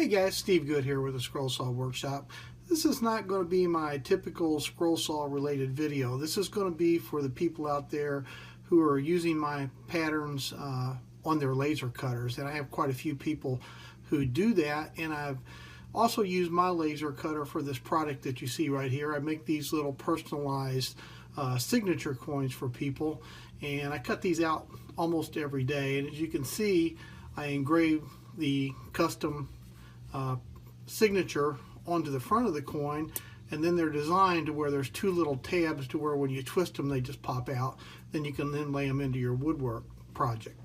Hey guys, Steve Good here with the Scroll Saw Workshop. This is not going to be my typical scroll saw related video. This is going to be for the people out there who are using my patterns on their laser cutters. And I have quite a few people who do that, and I've also used my laser cutter for this product that you see right here. I make these little personalized signature coins for people, and I cut these out almost every day. And as you can see, I engrave the custom signature onto the front of the coin, and then they're designed to where there's two little tabs to where when you twist them they just pop out. Then you can then lay them into your woodwork project.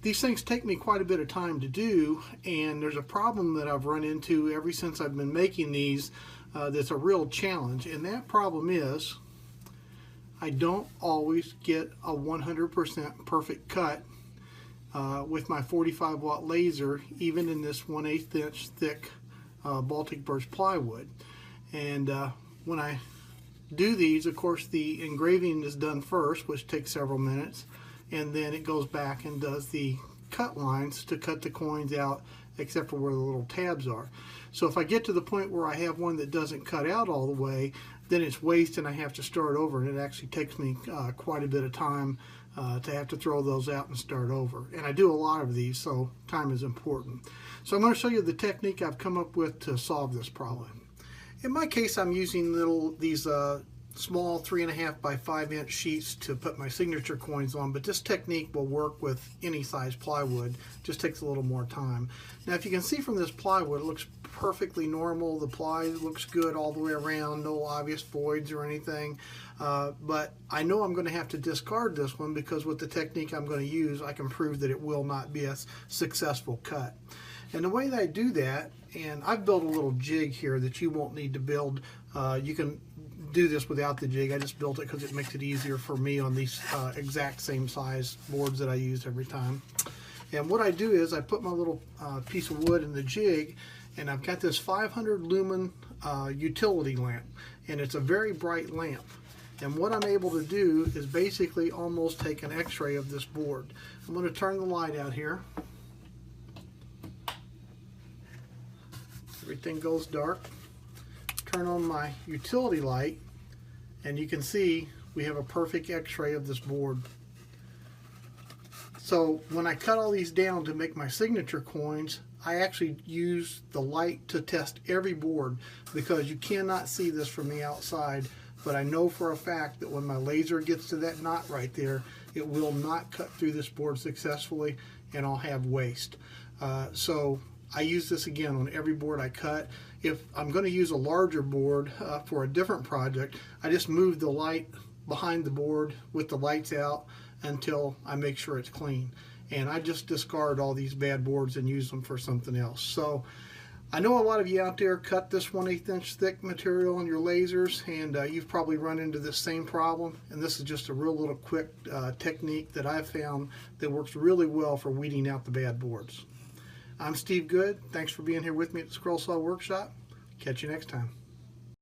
These things take me quite a bit of time to do, and there's a problem that I've run into ever since I've been making these that's a real challenge, and that problem is I don't always get a 100% perfect cut with my 45 watt laser, even in this 1/8 inch thick Baltic birch plywood. And when I do these, of course the engraving is done first, which takes several minutes, and then it goes back and does the cut lines to cut the coins out except for where the little tabs are. So if I get to the point where I have one that doesn't cut out all the way, then it's waste and I have to start over, and it actually takes me quite a bit of time to have to throw those out and start over. And I do a lot of these, so time is important. So I'm going to show you the technique I've come up with to solve this problem. In my case, I'm using these small 3.5 by 5 inch sheets to put my signature coins on, but this technique will work with any size plywood. Just takes a little more time. Now if you can see from this plywood, it looks perfectly normal. The ply looks good all the way around, no obvious voids or anything, but I know I'm going to have to discard this one because with the technique I'm going to use, I can prove that it will not be a successful cut. And the way that I do that, and I've built a little jig here that you won't need to build. You can do this without the jig. I just built it because it makes it easier for me on these exact same size boards that I use every time. And what I do is I put my little piece of wood in the jig, and I've got this 500 lumen utility lamp, and it's a very bright lamp. And what I'm able to do is basically almost take an x-ray of this board. I'm going to turn the light out here. Everything goes dark. Turn on my utility light, and you can see we have a perfect x-ray of this board. So when I cut all these down to make my signature coins, I actually use the light to test every board because you cannot see this from the outside, but I know for a fact that when my laser gets to that knot right there, it will not cut through this board successfully and I'll have waste. So I use this again on every board I cut. If I'm going to use a larger board for a different project, I just move the light behind the board with the lights out until I make sure it's clean. And I just discard all these bad boards and use them for something else. So I know a lot of you out there cut this 1/8 inch thick material on your lasers, and you've probably run into this same problem. And this is just a real little quick technique that I've found that works really well for weeding out the bad boards. I'm Steve Good. Thanks for being here with me at the Scroll Saw Workshop. Catch you next time.